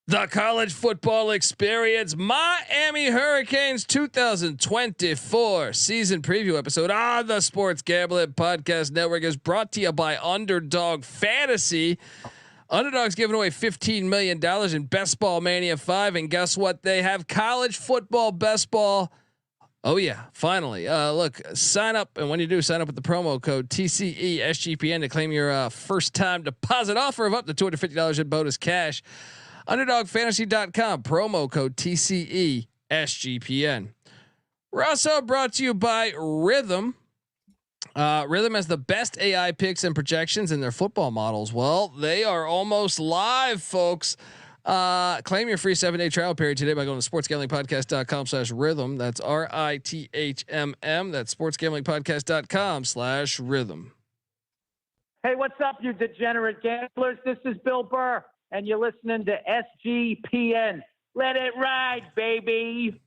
The college football experience, Miami Hurricanes 2024 season preview episode on the Sports Gambling Podcast Network is brought to you by Underdog Fantasy. Underdog's giving away $15 million in Best Ball Mania 5. And guess what? They have college football best ball. Oh yeah, finally. Look, sign up. And when you do, sign up with the promo code TCE SGPN to claim your first time deposit offer of up to $250 in bonus cash. UnderdogFantasy.com, promo code TCE SGPN. We're also brought to you by Rhythm. Rhythm has the best AI picks and projections in their football models. Well, they are almost live, folks. Claim your free 7-day trial period today by going to sportsgamblingpodcast.com/rhythm. That's RITHMM. That's sportsgamblingpodcast.com/rhythm. Hey, what's up, you degenerate gamblers? This is Bill Burr, and you're listening to SGPN. Let it ride, baby.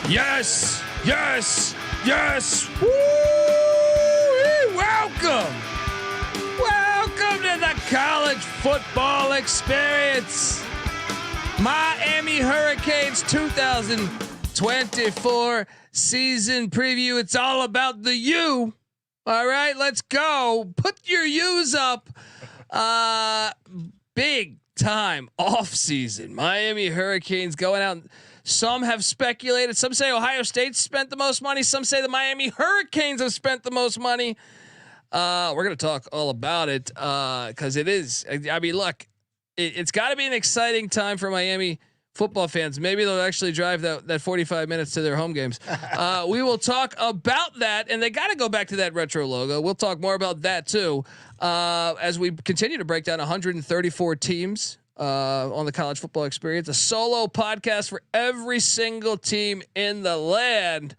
Yes, yes, yes. Woo! Welcome to the college football experience. Miami Hurricanes 2024 season preview. It's all about the U. All right, let's go. Put your U's up. Big time off season. Miami Hurricanes going out. Some have speculated. Some say Ohio State spent the most money. Some say the Miami Hurricanes have spent the most money. We're going to talk all about it because it is. I mean, look, it's got to be an exciting time for Miami football fans. Maybe they'll actually drive that 45 minutes to their home games. We will talk about that, and they got to go back to that retro logo. We'll talk more about that too as we continue to break down 134 teams. On the college football experience, a solo podcast for every single team in the land.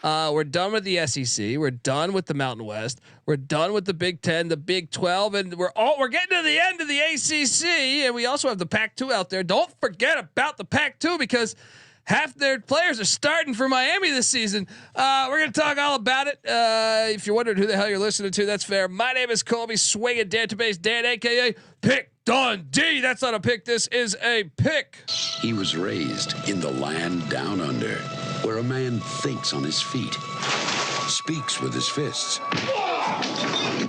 We're done with the SEC. We're done with the Mountain West. We're done with the Big 10, the Big 12, and we're getting to the end of the ACC. And we also have the Pac-2 out there. Don't forget about the Pac-2 because half their players are starting for Miami this season. We're going to talk all about it. If you're wondering who the hell you're listening to, that's fair. My name is Colby Swinging Database Dan, aka Pick Dundee. That's not a pick. This is a pick. He was raised in the land down under, where a man thinks on his feet, speaks with his fists,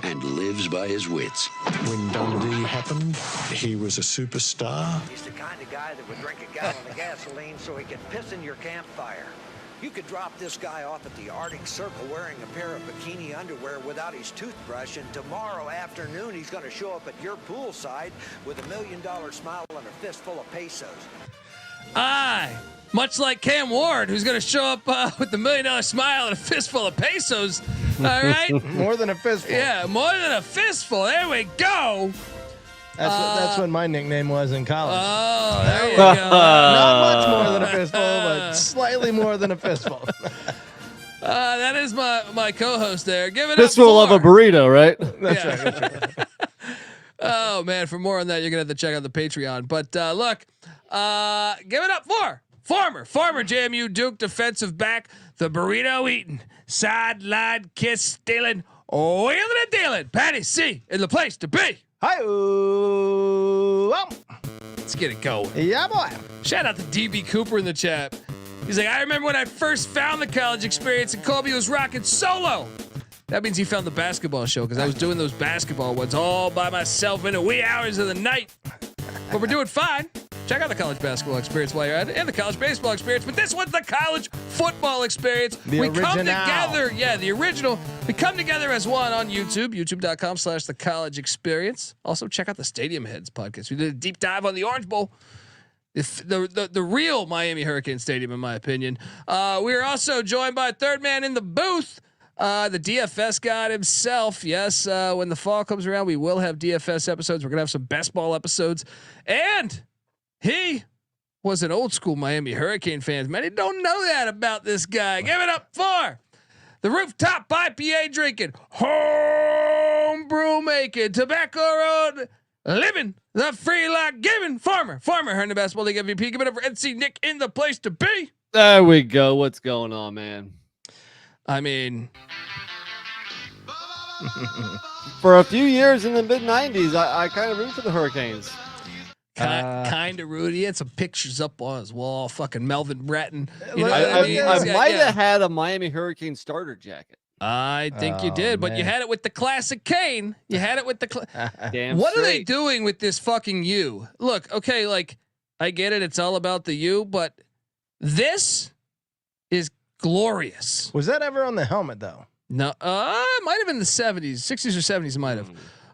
and lives by his wits. When Dundee happened, he was a superstar. He's the kind of guy that would drink a gallon of gasoline so he could piss in your campfire. You could drop this guy off at the Arctic Circle wearing a pair of bikini underwear without his toothbrush, and tomorrow afternoon he's going to show up at your poolside with $1 million smile and a fistful of pesos. Much like Cam Ward, who's going to show up with the $1 million smile and a fistful of pesos. All right, more than a fistful. Yeah, more than a fistful. There we go. That's what my nickname was in college. Oh, there you go. Not much more than a fistful, but slightly more than a fistful. That is my co-host there. Give it fistful up of a burrito, right? That's right. Oh man, for more on that, you're gonna have to check out the Patreon. But look, give it up for former JMU Duke defensive back, the burrito eating, sideline kiss stealing, wheeling and dealing, Patty C in the place to be. Hi, Let's get it going. yeah, boy. Shout out to DB Cooper in the chat. He's like, I remember when I first found the college experience and Colby was rocking solo. That means he found the basketball show because I was doing those basketball ones all by myself in the wee hours of the night. But we're doing fine. Check out the college basketball experience while you're at it, and the college baseball experience. But this one's the college football experience. The we original. come together. Yeah, the original. We come together as one on YouTube, youtube.com/the college experience. Also, check out the Stadium Heads podcast. We did a deep dive on the Orange Bowl. The real Miami Hurricane Stadium, in my opinion. We are also joined by third man in the booth, the DFS god himself. Yes, when the fall comes around, we will have DFS episodes. We're gonna have some best ball episodes, and he was an old school Miami Hurricane fan. Many don't know that about this guy. Give it up for the rooftop IPA drinking, home brew making, tobacco road living, the free like giving farmer. Earned the basketball league MVP. Give it up for NC Nick in the place to be. There we go. What's going on, man? I mean, for a few years in the mid '90s, I kind of root for the Hurricanes. Kind of Rudy. He had some pictures up on his wall. Fucking Melvin Bratton. You know I might have had a Miami Hurricane starter jacket. I think you did, but you had it with the classic Kane. You had it with the. Damn what straight. are they doing with this fucking U? Look, okay, like I get it. It's all about the U, but this is glorious. Was that ever on the helmet though? No, it might have been the 70s, 60s or 70s. Might have.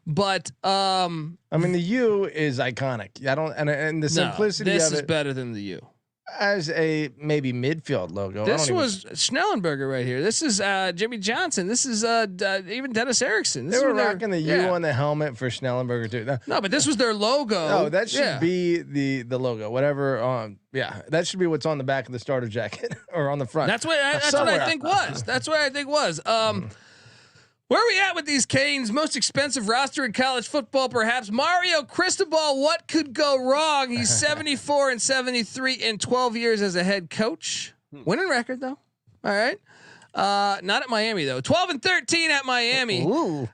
But I mean, the U is iconic. I don't, and the simplicity this of is it better than the U. as a maybe midfield logo. This was Schnellenberger right here. This is Jimmy Johnson. This is even Dennis Erickson. This they is were rocking the U yeah. on the helmet for Schnellenberger too. No, but this was their logo. No, that should be the logo. Whatever. Yeah, that should be what's on the back of the starter jacket or on the front. That's what I think was. That's what I think was. Where are we at with these Canes? Most expensive roster in college football, perhaps. Mario Cristobal. What could go wrong? He's 74 and 73 in 12 years as a head coach. Winning record though. All right. Not at Miami though. 12 and 13 at Miami.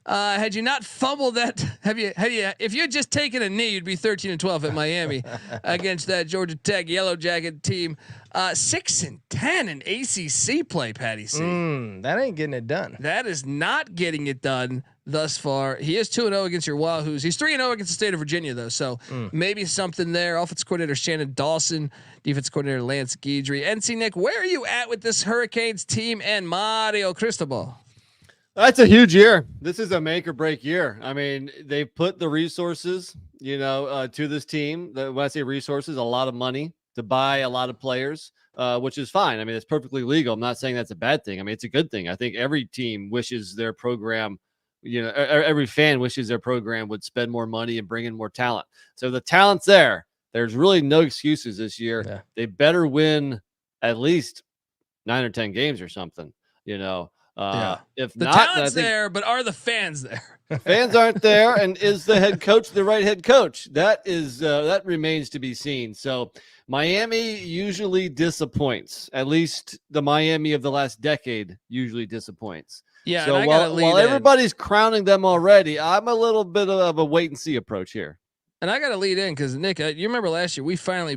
Had you not fumbled that, if you had just taken a knee, you'd be 13 and 12 at Miami against that Georgia Tech Yellow Jacket team. 6 and 10 in ACC play, Patty C. That ain't getting it done. That is not getting it done thus far. He is 2-0 against your Wahoos. He's 3-0 against the state of Virginia though. So maybe something there. Offensive coordinator Shannon Dawson, defensive coordinator Lance Guidry. NC Nick, where are you at with this Hurricanes team and Mario Cristobal? That's a huge year. This is a make or break year. I mean, they put the resources, to this team. When I say resources, a lot of money to buy a lot of players, which is fine. I mean, it's perfectly legal. I'm not saying that's a bad thing. I mean, it's a good thing. I think every team wishes their program, every fan wishes their program would spend more money and bring in more talent. So the talent's there. There's really no excuses this year. Yeah. They better win at least 9 or 10 games or something, If The not, talent's there, but are the fans there? fans aren't there, and is the head coach the right head coach? That remains to be seen. So Miami usually disappoints. At least the Miami of the last decade usually disappoints. Yeah. So and while everybody's crowning them already, I'm a little bit of a wait and see approach here. And I got to lead in because Nick, you remember last year we finally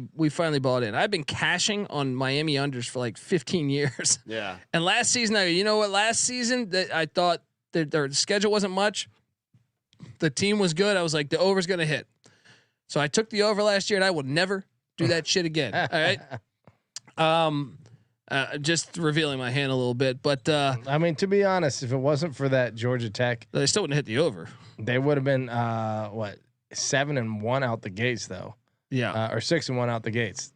bought in. I've been cashing on Miami unders for like 15 years. Yeah. And last season, last season that I thought their schedule wasn't much. The team was good. I was like, the over's going to hit. So I took the over last year, and I will never do that shit again. All right. Just revealing my hand a little bit, but I mean, to be honest, if it wasn't for that Georgia Tech, they still wouldn't hit the over. they would have been 7-1 out the gates though. Yeah. Or 6-1 out the gates.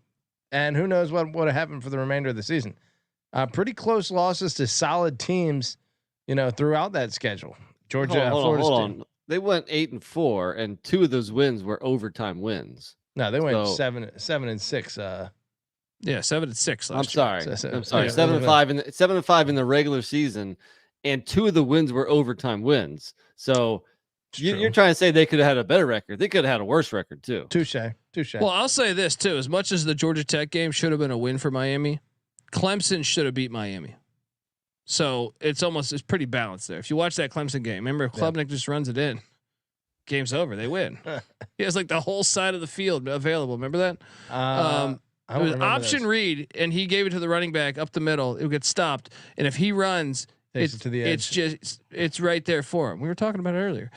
And who knows what would have happened for the remainder of the season. Pretty close losses to solid teams, throughout that schedule. Georgia, hold on. They went 8-4, and 2 of those wins were overtime wins. No, they went 7-6. Yeah, 7-6. I'm sorry. I'm sorry. Yeah, 7-5 in the regular season, and 2 of the wins were overtime wins. So you're trying to say they could have had a better record. They could have had a worse record too. Touche. Well, I'll say this too: as much as the Georgia Tech game should have been a win for Miami, Clemson should have beat Miami. So it's pretty balanced there. If you watch that Clemson game, remember if Klubnik just runs it in, game's over. They win. He has like the whole side of the field available. Remember that? It was option read, and he gave it to the running back up the middle. It would get stopped, and if he runs, Takes it to the edge. it's right there for him. We were talking about it earlier.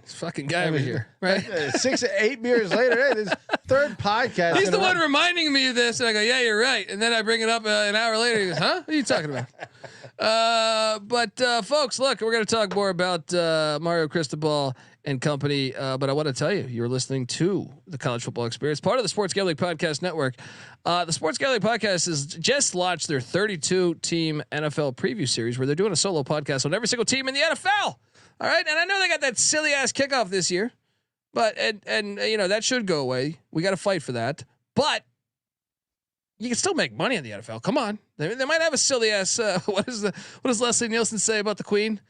This fucking guy over here, right? 6-8 beers later, hey, this third podcast. He's the one reminding me of this, and I go, "Yeah, you're right." And then I bring it up an hour later. He goes, "Huh? What are you talking about?" But folks, look, we're going to talk more about Mario Cristobal and company. But I want to tell you, you're listening to the College Football Experience, part of the Sports Gambling Podcast Network. The Sports Gambling Podcast has just launched their 32-team NFL preview series, where they're doing a solo podcast on every single team in the NFL. All right, and I know they got that silly ass kickoff this year, but and that should go away. We got to fight for that. But you can still make money in the NFL. Come on, they might have a silly ass. What does Leslie Nielsen say about the Queen?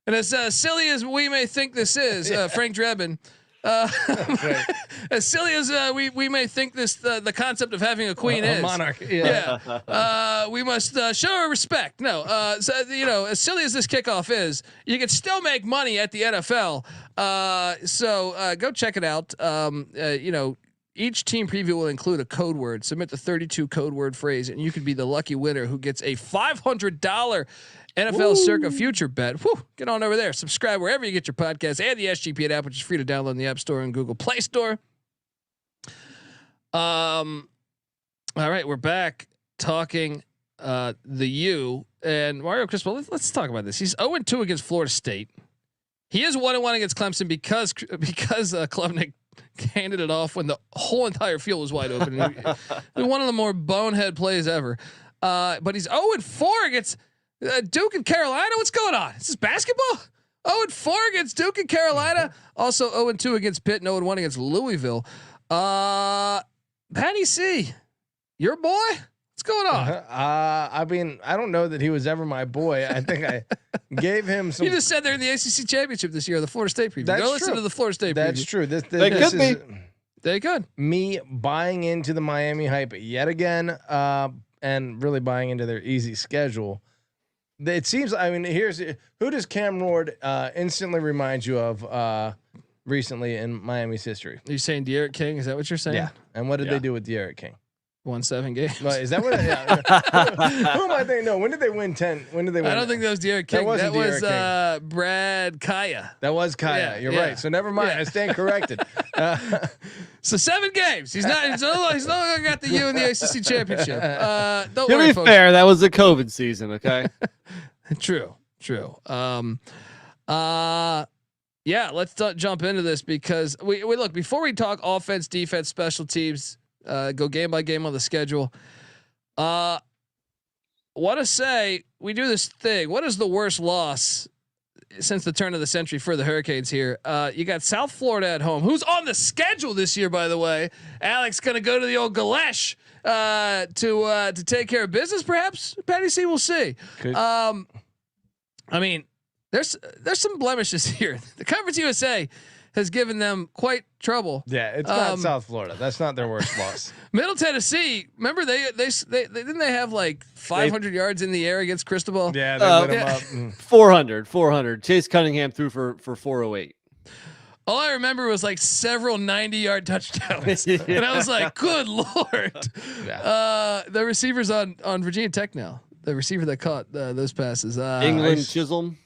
And as silly as we may think this is, Frank Drebin. As silly as we may think this, the concept of having a queen is monarch. we must show her respect. No, so, as silly as this kickoff is, you can still make money at the NFL. So go check it out. Each team preview will include a code word. Submit the 32 code word phrase, and you could be the lucky winner who gets a $500 NFL Circa Future bet. Whew, get on over there. Subscribe wherever you get your podcasts and the SGPN app, which is free to download in the App Store and Google Play Store. All right, we're back talking the U and Mario Cristobal. Let's talk about this. He's 0-2 against Florida State. He is 1-1 against Clemson because Klubnik handed it off when the whole entire field was wide open. One of the more bonehead plays ever. But he's 0-4 against Duke and Carolina. What's going on? Is this basketball? 0-4 against Duke and Carolina. Also 0-2 against Pitt and 0-1 against Louisville. Patty C, your boy? What's going on? I mean, I don't know that he was ever my boy. I think I gave him some. You just said they're in the ACC championship this year, the Florida State preview. That's Go listen true. to the Florida State preview. That's true. This They is could be. They could. Me buying into the Miami hype yet again, and really buying into their easy schedule. It seems. I mean, who does Cam Ward instantly remind you of recently in Miami's history? Are you saying De'Aaron King? Is that what you're saying? Yeah. And what did they do with De'Aaron King? Won 7 games. Well, is that what? Yeah. Who am I thinking? No. When did they win 10? When did they win? I don't think that was De'Aaron King. That was Brad Kaya. That was Kaya. You're right. So never mind. I stand corrected. So 7 games. He's no longer got the U in the ACC championship. Don't To worry, be folks. fair, that was the COVID season. Okay. True. Yeah. Let's jump into this because we look before we talk offense, defense, special teams. Go game by game on the schedule. Want to say we do this thing. What is the worst loss since the turn of the century for the Hurricanes here? You got South Florida at home, who's on the schedule this year, by the way. Alex gonna go to the old Galesh to take care of business, perhaps. Patty C, we'll see. I mean, there's some blemishes here. The Conference USA has given them quite trouble. Yeah, it's not South Florida. That's not their worst loss. Middle Tennessee. Remember they didn't they have like 500 yards in the air against Cristobal? Yeah, they lit them up. 400. Chase Cunningham threw for 408. All I remember was like several 90-yard touchdowns, and I was like, "Good Lord!" Yeah. The receivers on Virginia Tech now. The receiver that caught those passes. England Chisholm.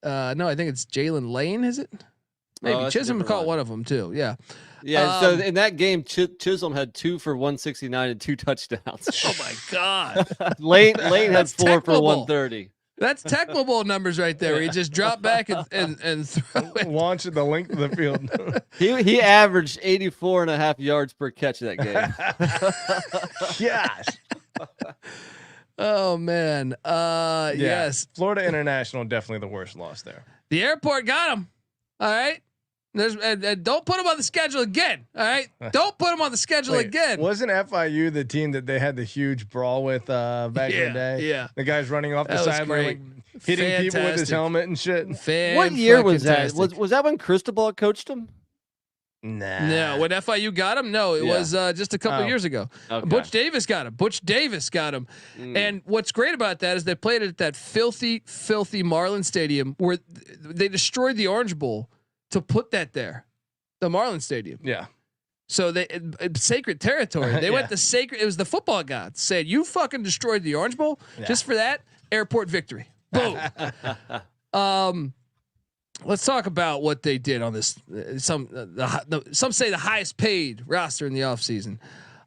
No, I think it's Jalen Lane. Is it? Maybe Chisholm caught one of them too. Yeah. Yeah. So in that game, Chisholm had 2 for 169 and 2 touchdowns. Oh my God. Lane had 4 for 130. That's Tecmo Bowl numbers right there. Where he just dropped back and threw it. Launched the length of the field. He averaged 84.5 yards per catch that game. Yes. Oh man. Yes. Florida International definitely the worst loss there. The airport got him. All right. And don't put him on the schedule again. All right. Don't put him on the schedule again. Wasn't FIU the team that they had the huge brawl with back in the day? Yeah. The guy's running off the That was sideline, great. like, hitting people with his Fantastic. helmet and shit. What year was that? Was that when Cristobal coached him? Nah. No, when FIU got him, no, it was just a couple years ago. Okay. Butch Davis got him. And what's great about that is they played it at that filthy Marlin Stadium where they destroyed the Orange Bowl to put that there, the Marlin Stadium. Yeah. So it's sacred territory. They went to sacred. It was the football gods said, "You fucking destroyed the Orange Bowl just for that airport victory." Boom. Let's talk about what they did on this. Some say the highest paid roster in the offseason.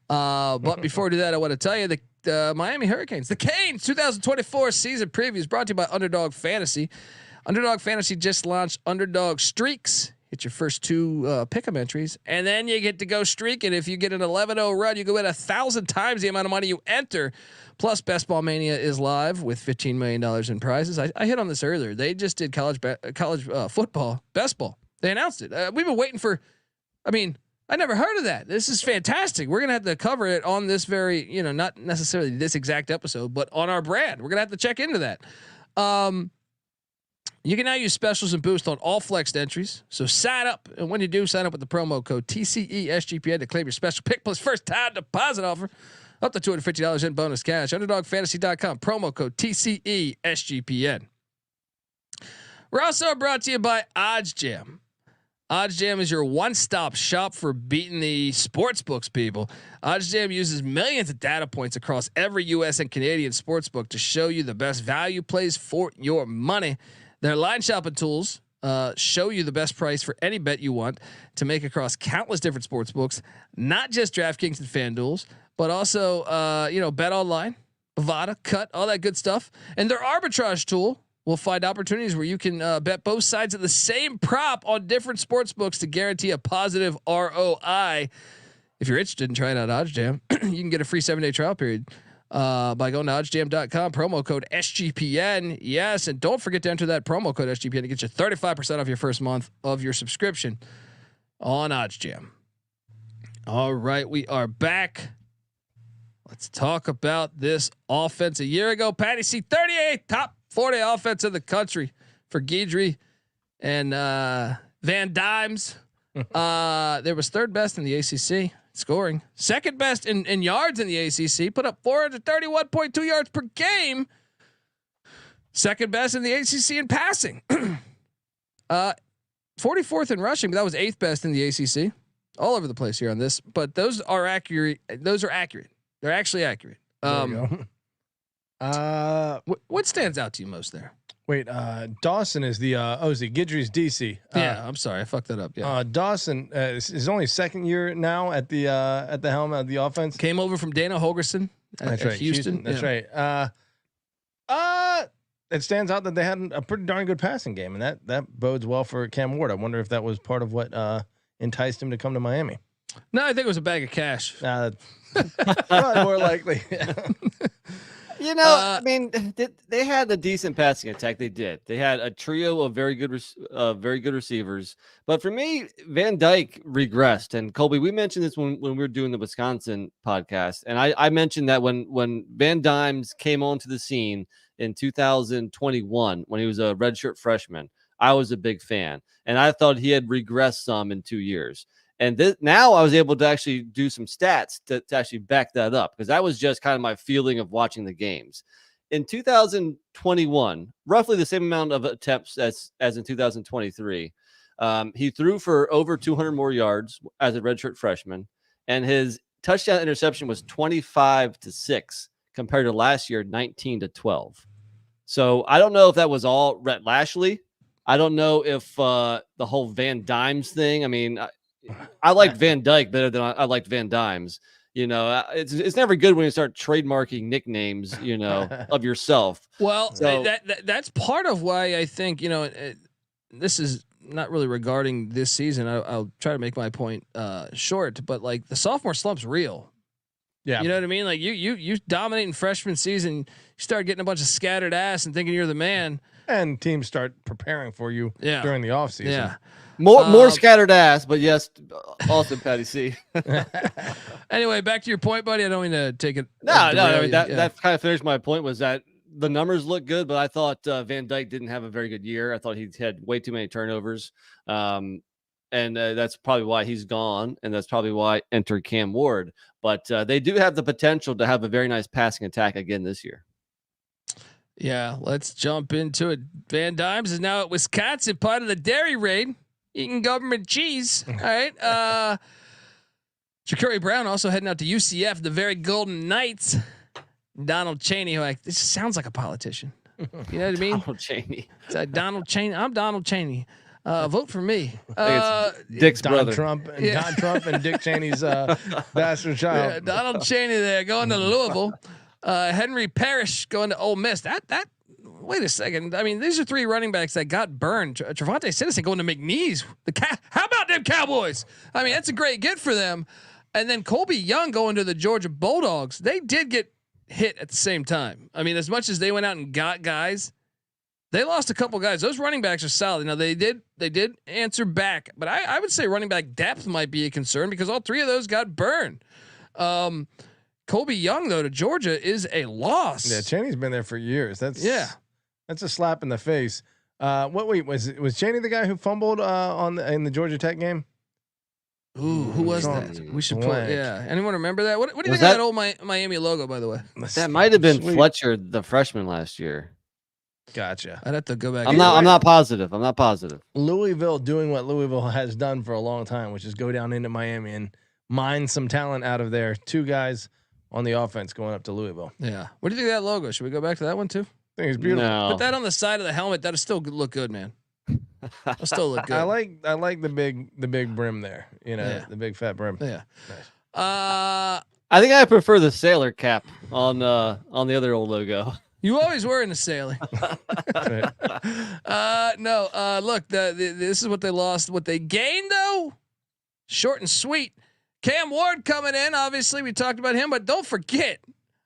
But before we do that, I want to tell you the Miami Hurricanes, the Canes 2024 season preview is brought to you by Underdog Fantasy. Underdog Fantasy just launched Underdog Streaks. Get your first 2 pick'em entries, and then you get to go streaking. If you get an 11-0 run, you can win 1,000 times the amount of money you enter. Plus, Best Ball Mania is live with $15 million in prizes. I hit on this earlier. They just did college football best ball. They announced it. We've been waiting for. I mean, I never heard of that. This is fantastic. We're gonna have to cover it on this very, not necessarily this exact episode, but on our brand. We're gonna have to check into that. You can now use specials and boost on all flexed entries. So sign up, and when you do, sign up with the promo code TCESGPN to claim your special pick plus first time deposit offer up to $250 in bonus cash. UnderdogFantasy.com promo code TCESGPN. We're also brought to you by OddsJam. OddsJam is your one-stop shop for beating the sports books, people. OddsJam uses millions of data points across every U.S. and Canadian sports book to show you the best value plays for your money. Their line shopping tools show you the best price for any bet you want to make across countless different sports books, not just DraftKings and FanDuels, but also Bet Online, Bovada, Cut, all that good stuff. And their arbitrage tool will find opportunities where you can bet both sides of the same prop on different sports books to guarantee a positive ROI. If you're interested in trying out OddsJam, you can get a free 7-day trial period by going to oddsjam.com, promo code SGPN. Yes, and don't forget to enter that promo code SGPN to get you 35% off your first month of your subscription on OddsJam. All right, we are back. Let's talk about this offense. A year ago, Patty C, 38 top 40 offense in the country for Guidry and Van Dimes. There was third best in the ACC scoring, second best in yards in the ACC, put up 431.2 yards per game. Second best in the ACC in passing. 44th in rushing, but that was 8th best in the ACC. All over the place here on this, but those are accurate. Those are accurate. They're actually accurate. What stands out to you most there? Wait, Dawson is the is it Guidry's DC? Yeah, I'm sorry, I fucked that up. Yeah, Dawson is only second year now at the helm of the offense. Came over from Dana Holgerson. That's right, Houston. That's right. It stands out that they had a pretty darn good passing game, and that bodes well for Cam Ward. I wonder if that was part of what enticed him to come to Miami. No, I think it was a bag of cash. Probably more likely. I mean, they had a decent passing attack. They did. They had a trio of very good receivers. But for me, Van Dyke regressed. And Colby, we mentioned this when we were doing the Wisconsin podcast, and I mentioned that when Van Dimes came onto the scene in 2021, when he was a redshirt freshman, I was a big fan, and I thought he had regressed some in 2 years. And now I was able to actually do some stats to actually back that up, because that was just kind of my feeling of watching the games. In 2021, roughly the same amount of attempts as in 2023. He threw for over 200 more yards as a redshirt freshman, and his touchdown interception was 25-6 compared to last year, 19-12. So I don't know if that was all Rhett Lashley. I don't know if the whole Van Dimes thing. I mean, I liked Van Dyke better than I liked Van Dimes. It's never good when you start trademarking nicknames, of yourself. Well, so, that's part of why I think, this is not really regarding this season. I'll try to make my point short, but like the sophomore slump's real. Yeah. You know what I mean? Like you dominating freshman season, you start getting a bunch of scattered ass and thinking you're the man. And teams start preparing for you during the offseason. Yeah. More scattered ass, but yes, also Patty C. Anyway, back to your point, buddy. I don't mean to take it. No. I mean, that kind of finished my point, was that the numbers look good, but I thought Van Dyke didn't have a very good year. I thought he had way too many turnovers. And that's probably why he's gone. And that's probably why entered Cam Ward. But they do have the potential to have a very nice passing attack again this year. Yeah, let's jump into it. Van Dimes is now at Wisconsin, part of the dairy raid, eating government cheese. All right. Ja'Cory Brown also heading out to UCF, the very Golden Knights. Donald Chaney, who this sounds like a politician. You know what I mean? Donald Chaney. It's like Donald Chaney. I'm Donald Chaney. Vote for me. Dick's brother. Don Trump and Dick Cheney's bastard child. Yeah, Donald Chaney there going to Louisville. Henry Parrish going to Ole Miss. Wait a second. I mean, these are three running backs that got burned. Trevante Citizen going to McNeese. How about them Cowboys? I mean, that's a great get for them. And then Colby Young going to the Georgia Bulldogs. They did get hit at the same time. I mean, as much as they went out and got guys, They lost a couple guys. Those running backs are solid. Now they did answer back, but I would say running back depth might be a concern because all three of those got burned. Colby Young though to Georgia is a loss. Yeah, Chaney's been there for years. That's a slap in the face. Wait, was Chaney the guy who fumbled in the Georgia Tech game? Ooh, who was that? We should pull. Yeah, anyone remember that? What do you think of that old Miami logo, by the way? That might have been Fletcher, the freshman last year. Gotcha. I'd have to go back. I'm not positive. Louisville doing what Louisville has done for a long time, which is go down into Miami and mine some talent out of there. Two guys on the offense going up to Louisville. Yeah. What do you think of that logo? Should we go back to that one too? I think it's beautiful. No. Put that on the side of the helmet. That'll still look good, man. That'll still look good. I like the big brim there. You know, the big fat brim. Yeah. Nice. I think I prefer the sailor cap on the other old logo. You always were in a sailor. No. Look, this is what they lost. What they gained though, short and sweet. Cam Ward coming in. Obviously, we talked about him, but don't forget.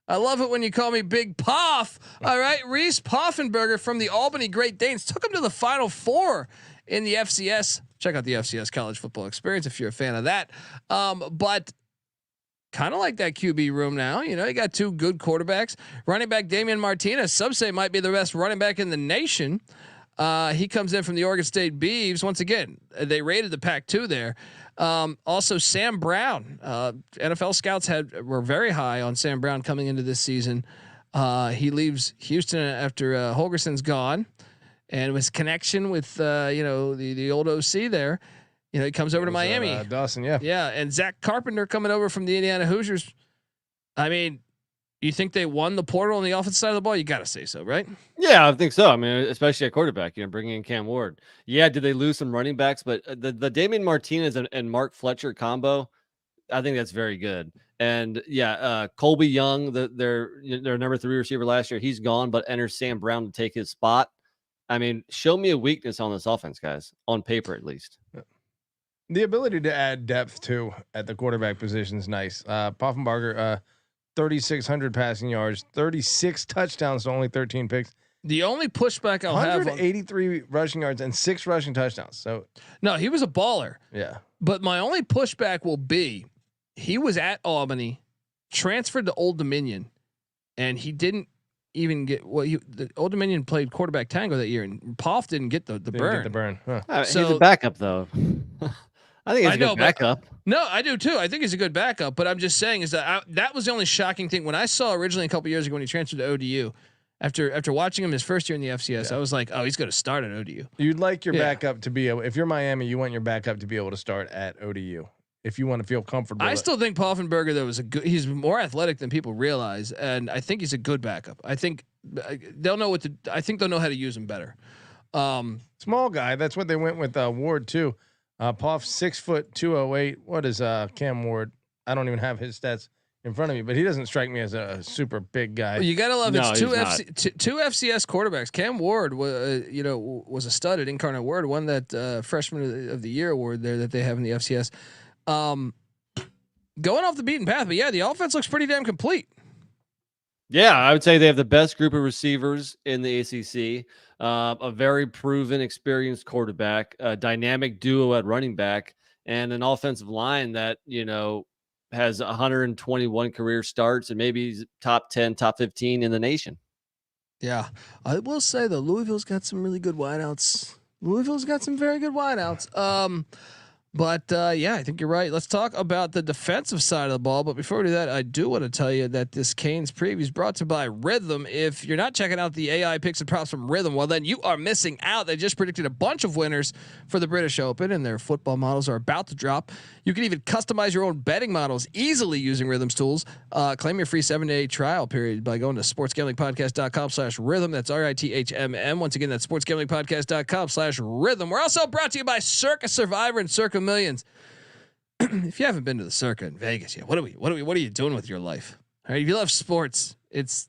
I love it when you call me Big Poff. All right, Reese Poffenberger from the Albany Great Danes took him to the Final Four in the FCS. Check out the FCS College Football Experience if you're a fan of that. But kind of like that QB room now. You know, you got two good quarterbacks. Running back Damien Martinez, some say might be the best running back in the nation. He comes in from the Oregon State Beavs. Once again, they rated the Pac-2 there. Also Sam Brown, NFL scouts were very high on Sam Brown coming into this season. He leaves Houston after Holgerson's gone, and his connection with the old OC there. You know, he comes over to Miami. Dawson, yeah. Yeah, and Zach Carpenter coming over from the Indiana Hoosiers. I mean, you think they won the portal on the offensive side of the ball? You got to say so, right? Yeah, I think so. I mean, especially at quarterback, bringing in Cam Ward. Yeah, did they lose some running backs? But the Damien Martinez and Mark Fletcher combo, I think that's very good. And yeah, Colby Young, their number 3 receiver last year, he's gone, but enters Sam Brown to take his spot. I mean, show me a weakness on this offense, guys, on paper at least. The ability to add depth too at the quarterback position is nice. Poffenbarger, 3,600 passing yards, 36 touchdowns to only 13 picks. The only pushback I'll have 183 rushing yards and 6 rushing touchdowns. So no, he was a baller. Yeah. But my only pushback will be he was at Albany, transferred to Old Dominion, and he didn't even get the Old Dominion played quarterback tango that year, and Poff didn't get the burn. Get the burn. Huh. So, he's a backup though. I think he's a good backup. No, I do too. I think he's a good backup, but I'm just saying is that that was the only shocking thing when I saw originally a couple years ago when he transferred to ODU. After watching him his first year in the FCS, I was like, oh, he's going to start at ODU. You'd like your backup to be able, if you're Miami, you want your backup to be able to start at ODU if you want to feel comfortable. I still think Poffenberger though he's more athletic than people realize, and I think he's a good backup. I think they'll know I think they'll know how to use him better. Small guy. That's what they went with Ward too. Poff 6 foot 208. What is Cam Ward? I don't even have his stats in front of me, but he doesn't strike me as a super big guy. Well, you gotta love it's two FCS quarterbacks. Cam Ward was a stud at Incarnate Word, won that freshman of the year award there that they have in the FCS. Going off the beaten path, but yeah, the offense looks pretty damn complete. Yeah, I would say they have the best group of receivers in the ACC. A very proven, experienced quarterback, a dynamic duo at running back, and an offensive line that has 121 career starts and maybe top 10, top 15 in the nation. Yeah, I will say though, Louisville's got some really good wideouts. Louisville's got some very good wideouts. But yeah, I think you're right. Let's talk about the defensive side of the ball. But before we do that, I do want to tell you that this Canes preview is brought to you by Rhythm. If you're not checking out the AI picks and props from Rhythm, well, then you are missing out. They just predicted a bunch of winners for the British Open, and their football models are about to drop. You can even customize your own betting models easily using Rhythm's tools. Claim your free 7-day trial period by going to sportsgamblingpodcast.com/rhythm. That's RITHMM. Once again, that's sportsgamblingpodcast.com/rhythm. We're also brought to you by Circa Survivor and Circa Millions. If you haven't been to the Circa in Vegas yet, what are you doing with your life? All right, if you love sports, it's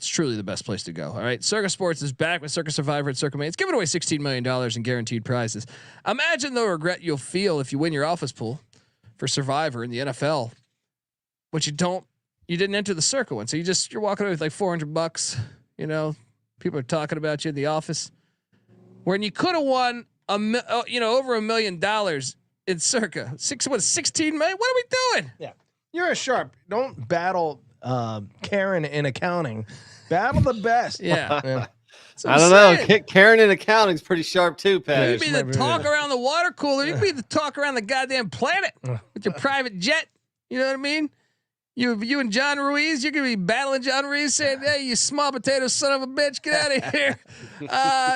truly the best place to go. All right, Circa Sports is back with Circa Survivor and Circa Millions. It's giving away $16 million in guaranteed prizes. Imagine the regret you'll feel if you win your office pool for Survivor in the NFL, but you didn't enter the Circa one, so you're walking away with like $400. People are talking about you in the office. When you could have won over $1 million in circa 16 million. What are we doing? Yeah, you're a sharp. Don't battle Karen in accounting. Battle the best. Yeah. I don't know. Karen in accounting is pretty sharp too, Pat. You can be the talk around the water cooler. You can be the talk around the goddamn planet with your private jet. You know what I mean? You and John Ruiz, you're gonna be battling John Ruiz, saying, "Hey, you small potato son of a bitch, get out of here."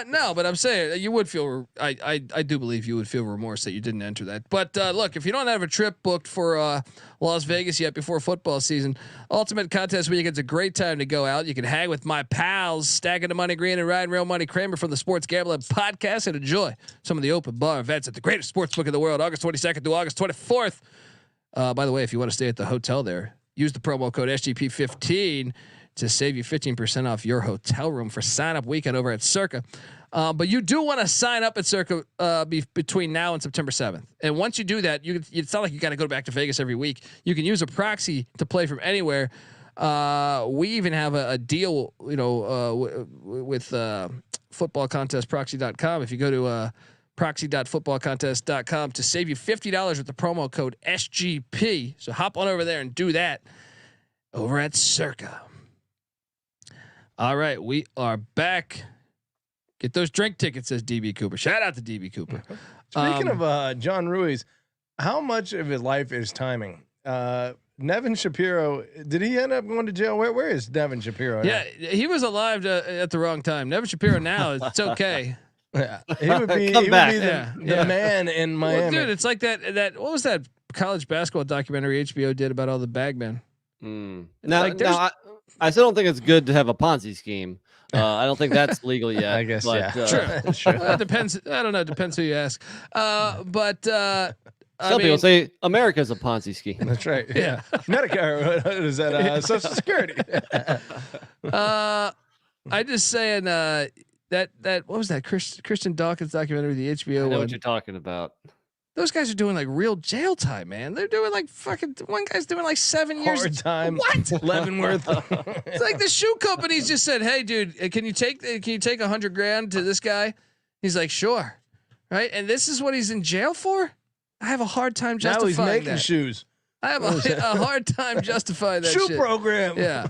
No, but I'm saying you would feel. I do believe you would feel remorse that you didn't enter that. But look, if you don't have a trip booked for Las Vegas yet before football season, Ultimate Contest Week, it's a great time to go out. You can hang with my pals, Stacking the Money Green and Ryan Real Money Kramer from the Sports Gambling Podcast, and enjoy some of the open bar events at the greatest sports book in the world, August 22nd to August 24th. By the way, if you want to stay at the hotel there, use the promo code SGP15 to save you 15% off your hotel room for sign up weekend over at Circa. But you do want to sign up at Circa between now and September 7th. And once you do that, it's not like you got to go back to Vegas every week. You can use a proxy to play from anywhere. We even have a deal, with footballcontestproxy.com. If you go to proxy.footballcontest.com to save you $50 with the promo code SGP. So hop on over there and do that over at Circa. All right, we are back. Get those drink tickets, says DB Cooper. Shout out to DB Cooper. Speaking of John Ruiz, how much of his life is timing? Nevin Shapiro, did he end up going to jail? Where is Nevin Shapiro now? Yeah, he was alive at the wrong time. Nevin Shapiro now, it's okay. Yeah, he would be the man in Miami. Well, dude, it's like that. What was that college basketball documentary HBO did about all the bagmen? I still don't think it's good to have a Ponzi scheme. I don't think that's legal yet. I guess, but, Sure. It depends. I don't know. It depends who you ask. But some people say America's a Ponzi scheme. That's right. Yeah. Medicare, what is that? Social Security. I just saying that what was that Christian Dawkins documentary, the HBO I know one? what you're talking about. Those guys are doing like real jail time, man. They're doing like fucking. One guy's doing like 7 years. Hard time. What? Leavenworth. It's like the shoe companies just said, "Hey, dude, can you take $100,000 to this guy?" He's like, "Sure." Right, and this is what he's in jail for. I have a hard time justifying now he's making that. shoes. I have a hard time justifying that shoe shit. program. Yeah.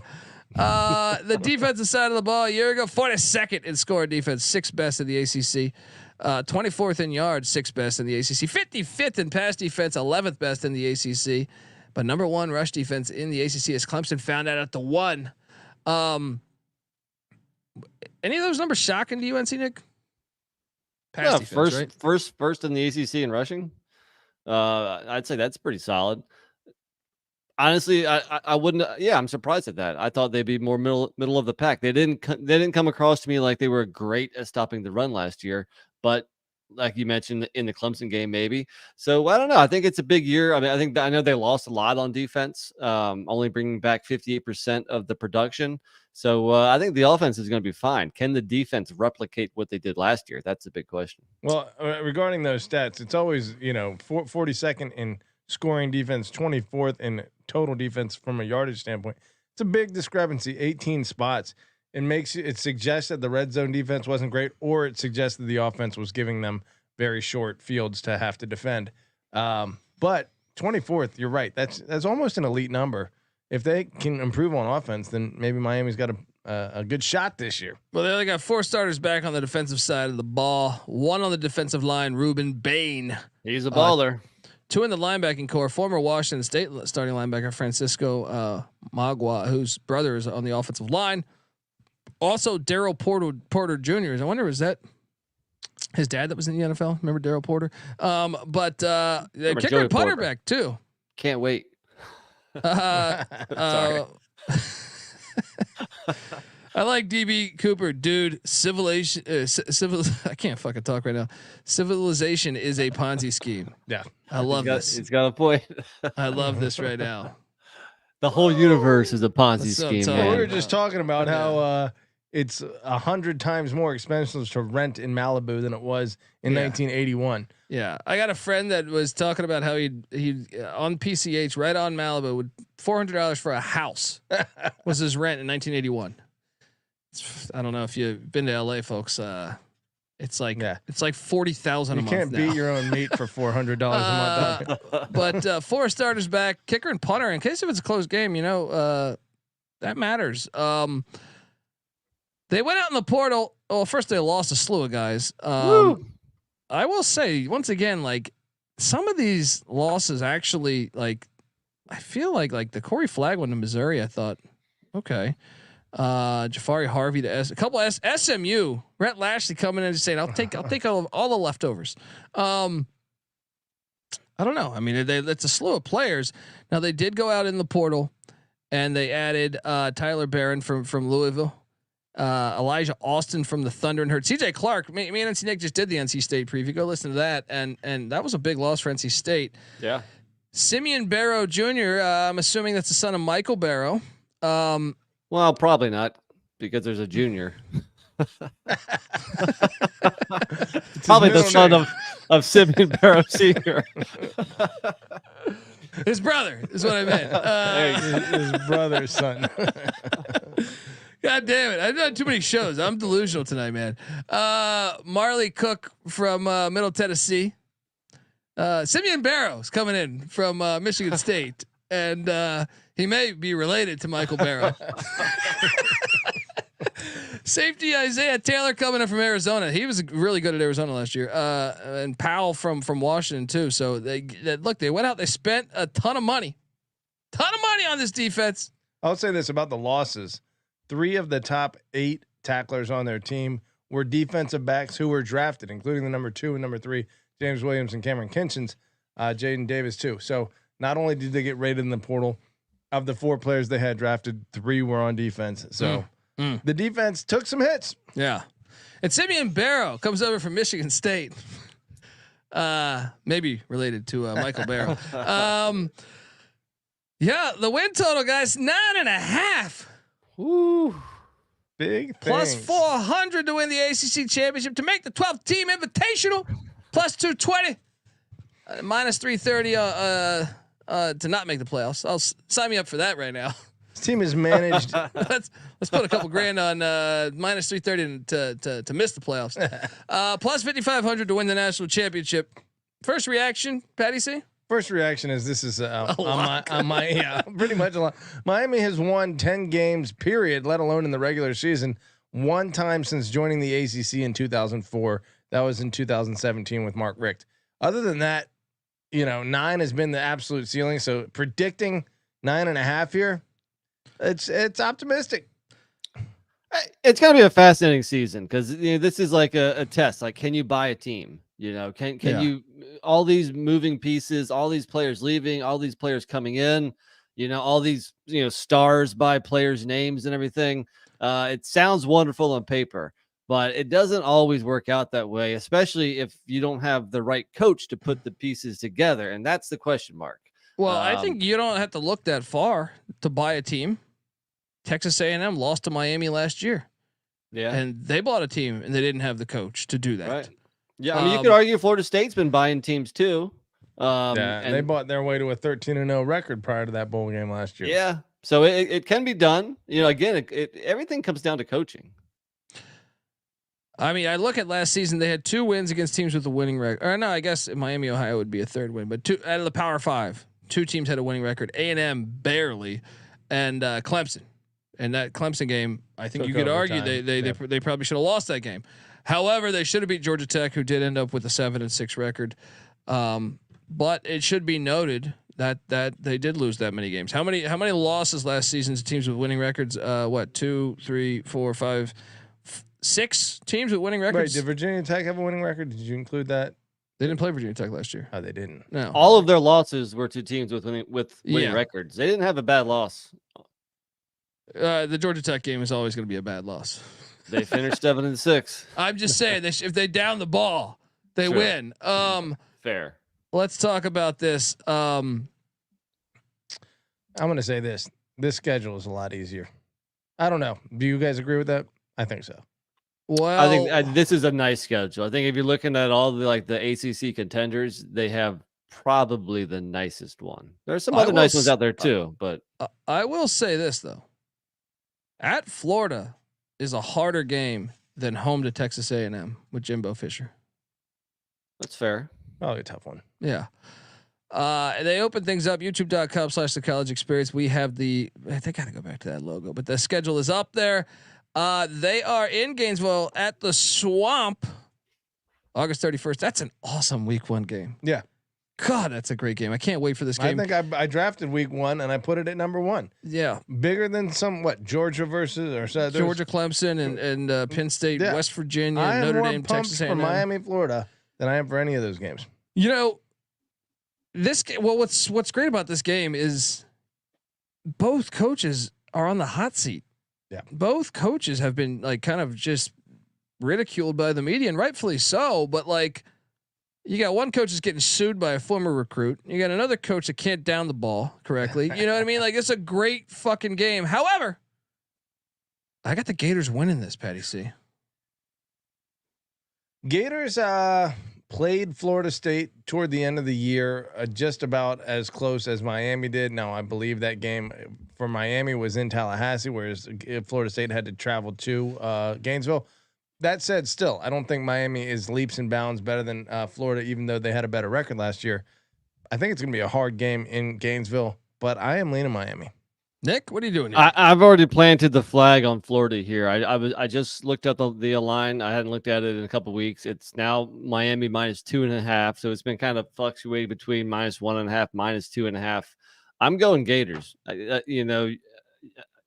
The defensive side of the ball a year ago, 42nd in score defense, 6th best in the ACC. 24th in yards, 6th best in the ACC. 55th in pass defense, 11th best in the ACC. But number 1 rush defense in the ACC, as Clemson found out at the 1. Any of those numbers shocking to you, NC Nick? Pass defense, first in the ACC in rushing. I'd say that's pretty solid. Honestly, I wouldn't. Yeah, I'm surprised at that. I thought they'd be more middle of the pack. They didn't come across to me like they were great at stopping the run last year. But like you mentioned in the Clemson game, maybe. So I don't know. I think it's a big year. I mean, I know they lost a lot on defense, only bringing back 58% of the production. So I think the offense is going to be fine. Can the defense replicate what they did last year? That's a big question. Well, regarding those stats, it's always 42nd in scoring defense, 24th in total defense from a yardage standpoint. It's a big discrepancy, 18 spots. It suggests that the red zone defense wasn't great, or it suggests that the offense was giving them very short fields to have to defend. But 24th, you're right. That's almost an elite number. If they can improve on offense, then maybe Miami's got a good shot this year. Well, they only got 4 starters back on the defensive side of the ball. 1 on the defensive line, Ruben Bain. He's a baller. 2 in the linebacking core, former Washington State starting linebacker Francisco Magua, whose brother is on the offensive line. Also, Daryl Porter Jr. I wonder, was that his dad that was in the NFL? Remember Daryl Porter? But the kicker and punter back too. Can't wait. Sorry. I like DB Cooper, dude. Civilization. I can't fucking talk right now. Civilization is a Ponzi scheme. Yeah, I love this. He's got a point. I love this right now. The whole universe is a Ponzi scheme. We were just talking about how it's 100 times more expensive to rent in Malibu than it was in 1981. Yeah, I got a friend that was talking about how he on PCH right on Malibu with $400 for a house was his rent in 1981. I don't know if you've been to LA, folks. It's like it's like 40,000 a month. You can't beat your own meat for $400 a month. But 4 starters back, kicker and punter. In case if it's a close game, that matters. They went out in the portal. Well, first they lost a slew of guys. I will say once again, like some of these losses actually, like I feel like the Corey Flagg one to Missouri. I thought, okay. Jafari Harvey to a couple SMU. Rhett Lashley coming in and saying, "I'll take all the leftovers." I don't know. I mean, it's a slew of players. Now they did go out in the portal, and they added Tyler Barron from Louisville, Elijah Austin from the Thunder and Hurt. CJ Clark. Me and NC Nick just did the NC State preview. Go listen to that, and that was a big loss for NC State. Yeah. Simeon Barrow Jr. I'm assuming that's the son of Michael Barrow. Well, probably not because there's a junior. Probably the son of Simeon Barrow Sr. His brother is what I meant. His brother's son. God damn it. I've done too many shows. I'm delusional tonight, man. Marley Cook from Middle Tennessee. Simeon Barrow's coming in from Michigan State. And he may be related to Michael Barrow. Safety Isaiah Taylor coming in from Arizona. He was really good at Arizona last year. And Powell from Washington too. So they went out. They spent a ton of money on this defense. I'll say this about the losses: 3 of the top 8 tacklers on their team were defensive backs who were drafted, including the number 2 and number 3, James Williams and Cameron Kinchins, Jaden Davis too. So not only did they get rated in the portal, of the 4 players they had drafted, 3 were on defense. So the defense took some hits. Yeah. And Simeon Barrow comes over from Michigan State. Maybe related to Michael Barrow. Yeah, the win total, guys, 9.5. Ooh, big plus things. 400 to win the ACC championship to make the 12th team invitational. Plus 220. Minus 330 to not make the playoffs. I'll sign me up for that right now. This team is managed. let's put a couple grand on minus 330 to miss the playoffs. Plus 5,500 to win the national championship. First reaction, Patty C? First reaction is this is on my yeah, pretty much a lot. Miami has won 10 games, period, let alone in the regular season, one time since joining the ACC in 2004. That was in 2017 with Mark Richt. Other than that, 9 has been the absolute ceiling. So predicting 9.5 here, it's optimistic. It's going to be a fascinating season because this is like a test. Like, can you buy a team? Can you, all these moving pieces, all these players leaving, all these players coming in, all these, stars by players' names and everything. It sounds wonderful on paper, but it doesn't always work out that way, especially if you don't have the right coach to put the pieces together. And that's the question mark. Well, I think you don't have to look that far to buy a team. Texas A&M lost to Miami last year. Yeah. And they bought a team and they didn't have the coach to do that. Right. Yeah. I mean, you could argue Florida State's been buying teams too. And they bought their way to a 13-0 record prior to that bowl game last year. Yeah. So it can be done. Again, everything comes down to coaching. I mean, I look at last season, they had 2 wins against teams with a winning record. Or no, I guess Miami, Ohio would be a 3rd win, but 2 out of the Power 5, 2 teams had a winning record. A&M barely, and Clemson. And that Clemson game, I think you could argue they probably should have lost that game. However, they should have beat Georgia Tech, who did end up with a 7-6 record. But it should be noted that they did lose that many games. How many losses last season to teams with winning records? 2, 3, 4, 5, 6 teams with winning records. Wait, did Virginia Tech have a winning record? Did you include that? They didn't play Virginia Tech last year. Oh, they didn't. No. All of their losses were to teams with winning records. They didn't have a bad loss. The Georgia Tech game is always going to be a bad loss. They finished 7-6. I'm just saying, if they down the ball, they win. Fair. Let's talk about this. I'm going to say this. This schedule is a lot easier. I don't know. Do you guys agree with that? I think so. Well, I think this is a nice schedule. I think if you're looking at all the ACC contenders, they have probably the nicest one. There's some other nice ones out there too, but I will say this though. At Florida, is a harder game than home to Texas A&M with Jimbo Fisher. That's fair. Probably a tough one. Yeah. They open things up. YouTube.com/the college experience. We have they got to go back to that logo, but the schedule is up there. They are in Gainesville at the Swamp, August 31st. That's an awesome week 1 game. Yeah. God, that's a great game. I can't wait for this game. I think I drafted week 1 and I put it at number 1. Yeah. Bigger than Georgia versus Georgia, Clemson, and Penn State, Yeah. West Virginia, I am Notre more Dame, pumped Texas for A&M. Miami, Florida than I am for any of those games. You know, this game. Well, what's great about this game is both coaches are on the hot seat. Yeah. Both coaches have been like kind of just ridiculed by the media, and rightfully so. But like, you got one coach is getting sued by a former recruit. You got another coach that can't down the ball correctly. You know what I mean? Like, it's a great fucking game. However, I got the Gators winning this, Patty C. Gators played Florida State toward the end of the year, just about as close as Miami did. Now, I believe that game for Miami was in Tallahassee, whereas Florida State had to travel to Gainesville. That said, still, I don't think Miami is leaps and bounds better than Florida, even though they had a better record last year. I think it's going to be a hard game in Gainesville, but I am leaning Miami. Nick, what are you doing here? I've already planted the flag on Florida here. I just looked at the line. I hadn't looked at it in a couple of weeks. It's now Miami -2.5. So it's been kind of fluctuating between -1.5, -2.5. I'm going Gators. You know,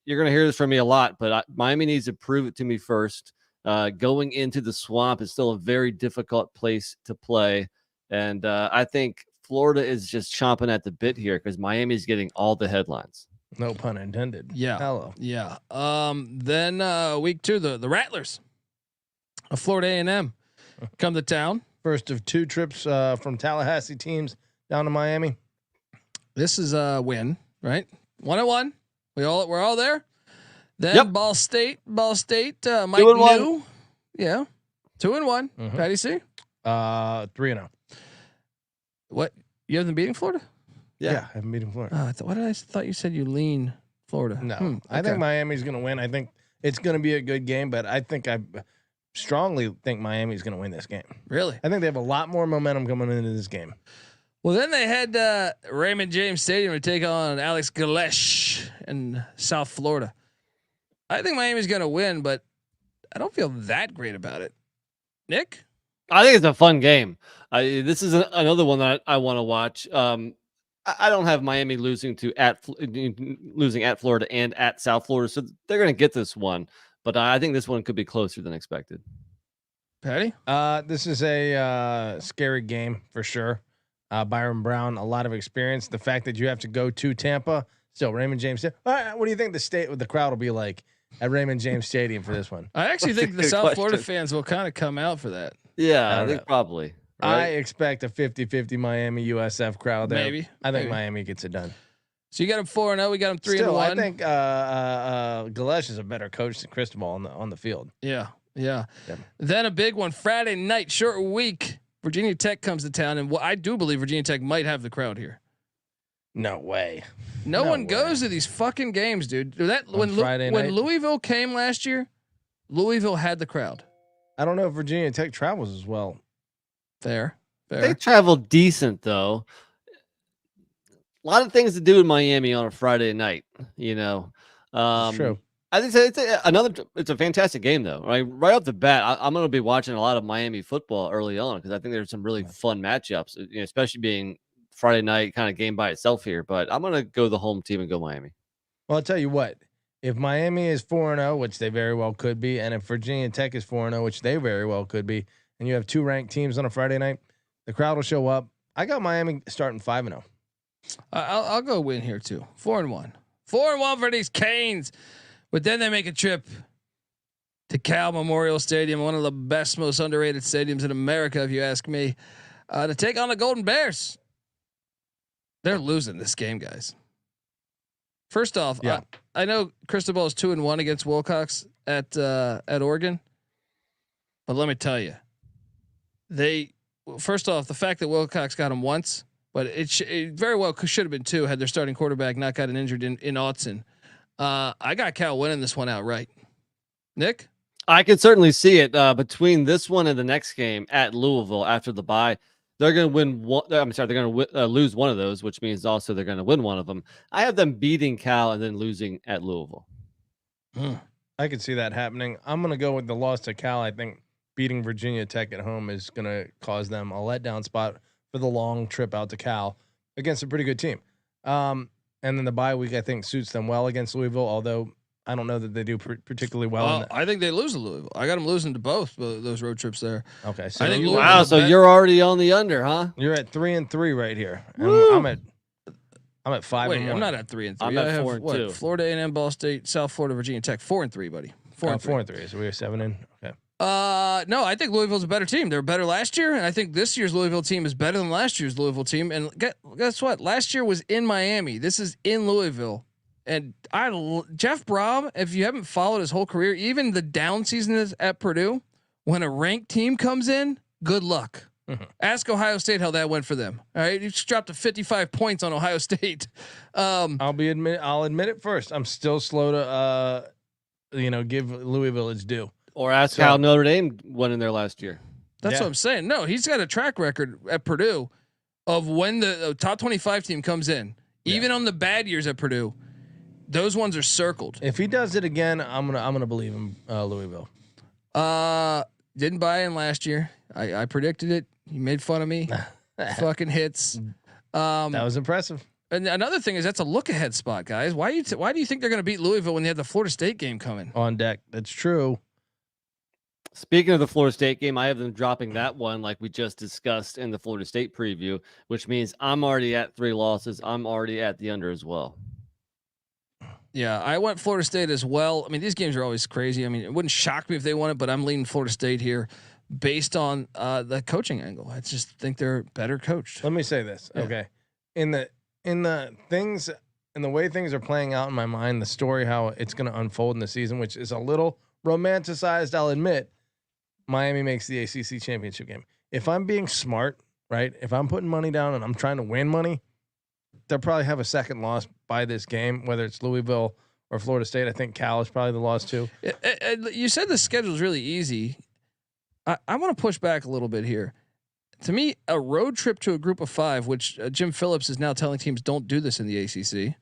you're going to hear this from me a lot, but Miami needs to prove it to me first. Going into the Swamp is still a very difficult place to play. And I think Florida is just chomping at the bit here because Miami's getting all the headlines. No pun intended. Yeah. Hello. Yeah. Then week 2, the Rattlers of Florida A&M come to town. First of 2 trips from Tallahassee teams down to Miami. This is a win, right? 1-1. We're all there. Then Yep. Ball State, Mike 2-1. New. Yeah. 2-1. Mhm. Patty C. 3-0. What? You have them beating Florida? Yeah, I haven't beaten Florida. I thought you said you lean Florida. No, I think Miami's going to win. I think it's going to be a good game, but I strongly think Miami's going to win this game. Really? I think they have a lot more momentum coming into this game. Well, then they head Raymond James Stadium to take on Alex Galesh in South Florida. I think Miami's going to win, but I don't feel that great about it. Nick? I think it's a fun game. This is another one that I want to watch. I don't have Miami losing at Florida and at South Florida, so they're going to get this one. But I think this one could be closer than expected. Patty? This is a scary game for sure. Byron Brown, a lot of experience. The fact that you have to go to Tampa, still Raymond James. What do you think the crowd will be like at Raymond James Stadium for this one? I actually think the South Florida fans will kind of come out for that. Yeah, I think probably. I Right? expect a 50-50 Miami USF crowd there. Maybe. I think Miami gets it done. So you got them 4-0. We got them 3-1. Still, I think Galesh is a better coach than Cristobal on the field. Yeah. Then a big one Friday night, short week. Virginia Tech comes to town, and I do believe Virginia Tech might have the crowd here. No way. No one way. goes to these fucking games, dude. When Friday night? Louisville came last year, Louisville had the crowd. I don't know if Virginia Tech travels as well. Fair. They travel decent though. A lot of things to do in Miami on a Friday night. You know, It's true. I think it's a fantastic game though. Right off the bat, I'm going to be watching a lot of Miami football early on because I think there's some really fun matchups, especially being Friday night kind of game by itself here. But I'm going to go the home team and go Miami. Well, I'll tell you what. If Miami is 4-0, which they very well could be, and if Virginia Tech is 4-0, which they very well could be, and you have 2 ranked teams on a Friday night, the crowd will show up. I got Miami starting 5-0. I'll go win here too. 4-1. 4-1 for these Canes. But then they make a trip to Cal Memorial Stadium, one of the best, most underrated stadiums in America, if you ask me, to take on the Golden Bears. They're losing this game, guys. First off, Yeah. I know Cristobal is 2-1 against Wilcox at Oregon, but let me tell you, first off, the fact that Wilcox got him once, but it very well should have been 2 had their starting quarterback not gotten injured in Autzen. I got Cal winning this one outright. Nick? I can certainly see it between this one and the next game at Louisville after the bye. They're going to win one. I'm sorry, they're going to lose one of those, which means also they're going to win one of them. I have them beating Cal and then losing at Louisville. I could see that happening. I'm going to go with the loss to Cal. I think beating Virginia Tech at home is going to cause them a letdown spot for the long trip out to Cal against a pretty good team. And then the bye week, I think, suits them well against Louisville, although I don't know that they do particularly well. I think they lose to Louisville. I got them losing to both those road trips there. Okay, so I think Wow, so you're already on the under, huh? You're at 3-3 right here. And I'm at 5-1. Wait, I'm not at 3-3. I'm at I have 4-2. Florida A&M, Ball State, South Florida, Virginia Tech, 4-3, buddy. 4-3. So we're 7-in. Okay. No, I think Louisville's a better team. They were better last year, and I think this year's Louisville team is better than last year's Louisville team. And guess what? Last year was in Miami. This is in Louisville. And Jeff Brom, if you haven't followed his whole career, even the down season is at Purdue, when a ranked team comes in, good luck. Mm-hmm. Ask Ohio State how that went for them. All right, you just dropped to 55 points on Ohio State. I'll admit it first. I'm still slow to, give Louisville its due. Or ask how Notre Dame went in there last year. That's what I'm saying. No, he's got a track record at Purdue of when the top 25 team comes in, even on the bad years at Purdue. Those ones are circled. If he does it again, I'm gonna believe him. Louisville. Didn't buy in last year. I predicted it. He made fun of me. Fucking hits. That was impressive. And another thing is that's a look ahead spot, guys. Why do you think they're gonna beat Louisville when they have the Florida State game coming on deck? That's true. Speaking of the Florida State game, I have them dropping that one like we just discussed in the Florida State preview, which means I'm already at 3 losses. I'm already at the under as well. Yeah, I went Florida State as well. I mean, these games are always crazy. I mean, it wouldn't shock me if they won it, but I'm leaning Florida State here based on the coaching angle. I just think they're better coached. Let me say this, okay? In the way things are playing out in my mind, the story how it's going to unfold in the season, which is a little romanticized, I'll admit. Miami makes the ACC championship game. If I'm being smart, right? If I'm putting money down and I'm trying to win money, they'll probably have a second loss by this game, whether it's Louisville or Florida State. I think Cal is probably the loss too. You said the schedule is really easy. I want to push back a little bit here. To me, a road trip to a group of 5, which Jim Phillips is now telling teams don't do this in the ACC,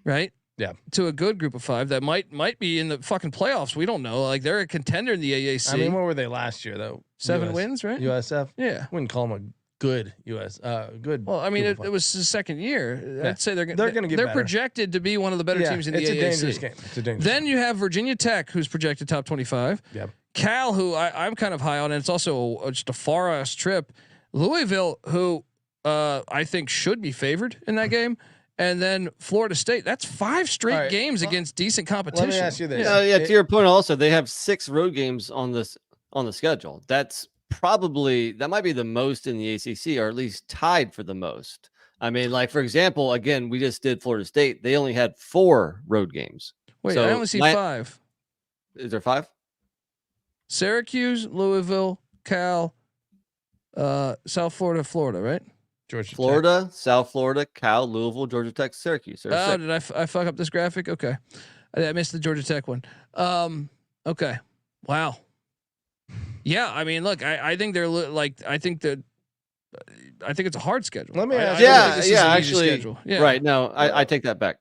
right? Yeah. To a good group of 5 that might be in the fucking playoffs. We don't know. Like they're a contender in the AAC. I mean, what were they last year though? 7 wins, right? USF. Yeah. Wouldn't call them a good good. Well, I mean, it was his second year. Yeah. I'd say they're going to get. They're better. projected to be one of the better teams in the AAC. It's a dangerous game. It's a dangerous then you have Virginia Tech, who's projected top 25. Yep. Cal, who I'm kind of high on, and it's also just a far ass trip. Louisville, who I think should be favored in that game. And then Florida State. That's 5 straight games against decent competition. Let me ask you this. To your point, also they have 6 road games on the schedule. That might be the most in the ACC, or at least tied for the most. I mean, like for example, again, we just did Florida State. They only had 4 road games. Wait, so I only see 5. Is there 5? Syracuse, Louisville, Cal, South Florida, right? Georgia Florida, Tech. South Florida, Cal, Louisville, Georgia Tech, Syracuse. Oh, did I fuck up this graphic? Okay. I missed the Georgia Tech one. Okay. Wow. Yeah. I mean, look, I think they're I think it's a hard schedule. Let me ask you. Right. No, I take that back.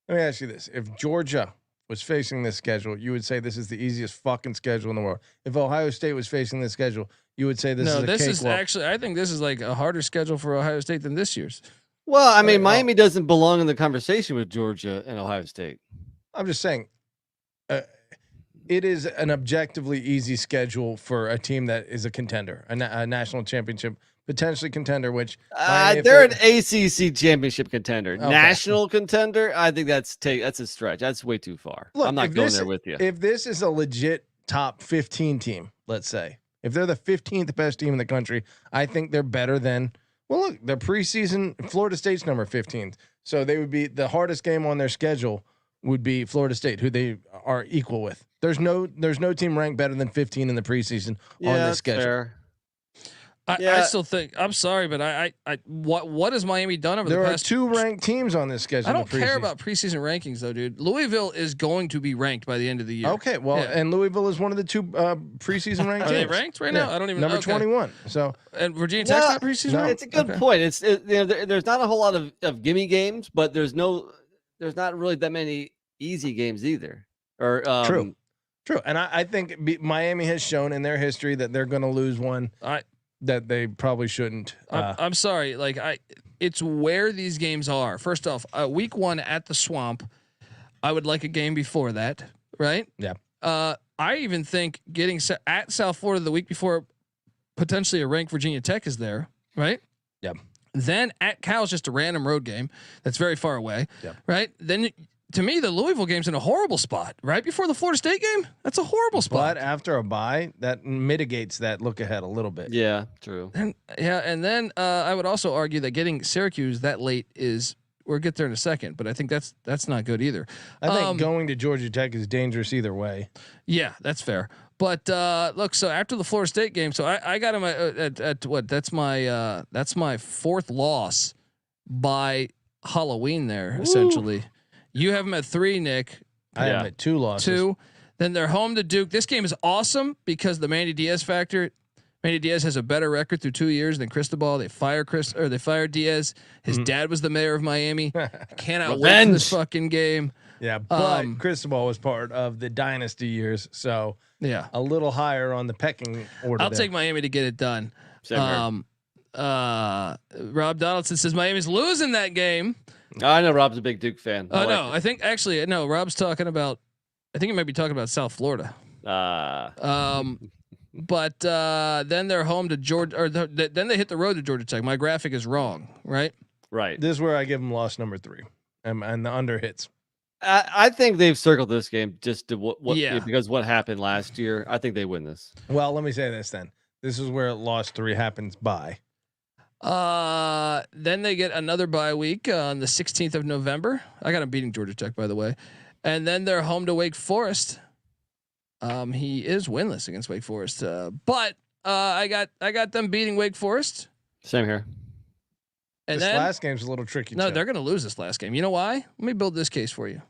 Let me ask you this. If Georgia was facing this schedule, you would say this is the easiest fucking schedule in the world. If Ohio State was facing this schedule, you would say this is a cakewalk. Is actually, I think this is like a harder schedule for Ohio State than this year's. Well, I mean, Miami doesn't belong in the conversation with Georgia and Ohio State. I'm just saying, it is an objectively easy schedule for a team that is a contender, a national championship potentially contender. Which they're an ACC championship contender, national contender. I think that's a stretch. That's way too far. Look, I'm not going there with you. If this is a legit top 15 team, let's say, if they're the 15th best team in the country, I think they're better than. Well, look, their preseason Florida State's number 15th, so they would be the hardest game on their schedule would be Florida State, who they are equal with. There's no team ranked better than 15 in the preseason on this schedule. Fair. I still think. I'm sorry, but what has Miami done over the past? There are 2 ranked teams on this schedule. I don't care about preseason rankings though, dude. Louisville is going to be ranked by the end of the year. Okay, well, and Louisville is one of the 2 preseason ranked. Are teams. they ranked right now? I don't even know. Number 21. So and Virginia Tech's not preseason. No. It's a good point. There's not a whole lot of gimme games, but there's not really that many easy games either. Or True, and I think Miami has shown in their history that they're going to lose one that they probably shouldn't. I'm sorry, it's where these games are. First off, week 1 at the Swamp, I would like a game before that, right? Yeah. I even think getting at South Florida the week before, potentially a ranked Virginia Tech is there, right? Yeah. Then at Cal is just a random road game that's very far away, right? Then. To me, the Louisville game's in a horrible spot right before the Florida State game. That's a horrible spot. But after a bye, that mitigates that look ahead a little bit. Yeah, true. And then I would also argue that getting Syracuse that late we'll get there in a second, but I think that's not good either. I think going to Georgia Tech is dangerous either way. Yeah, that's fair. But look, so after the Florida State game, so I got him at what? That's my 4th loss by Halloween there, essentially. You have them at 3, Nick. I am at 2 losses. 2. Then they're home to Duke. This game is awesome because the Manny Diaz factor. Manny Diaz has a better record through 2 years than Cristobal. They fired Diaz. His dad was the mayor of Miami. Cannot wait for this fucking game. Yeah, but Cristobal was part of the dynasty years, so a little higher on the pecking order. I'll take Miami to get it done. Rob Donaldson says Miami's losing that game. I know Rob's a big Duke fan. Oh no, I think actually no. Rob's talking about. I think he might be talking about South Florida. But then they're home to Georgia, or then they hit the road to Georgia Tech. My graphic is wrong, right? Right. This is where I give them loss number 3, and the under hits. I think they've circled this game just to because what happened last year. I think they win this. Well, let me say this then. This is where loss 3 happens by. Then they get another bye week on the 16th of November. I got them beating Georgia Tech, by the way. And then they're home to Wake Forest. He is winless against Wake Forest. But I got them beating Wake Forest. Same here. And this last game's a little tricky. No, they're going to lose this last game. You know why? Let me build this case for you.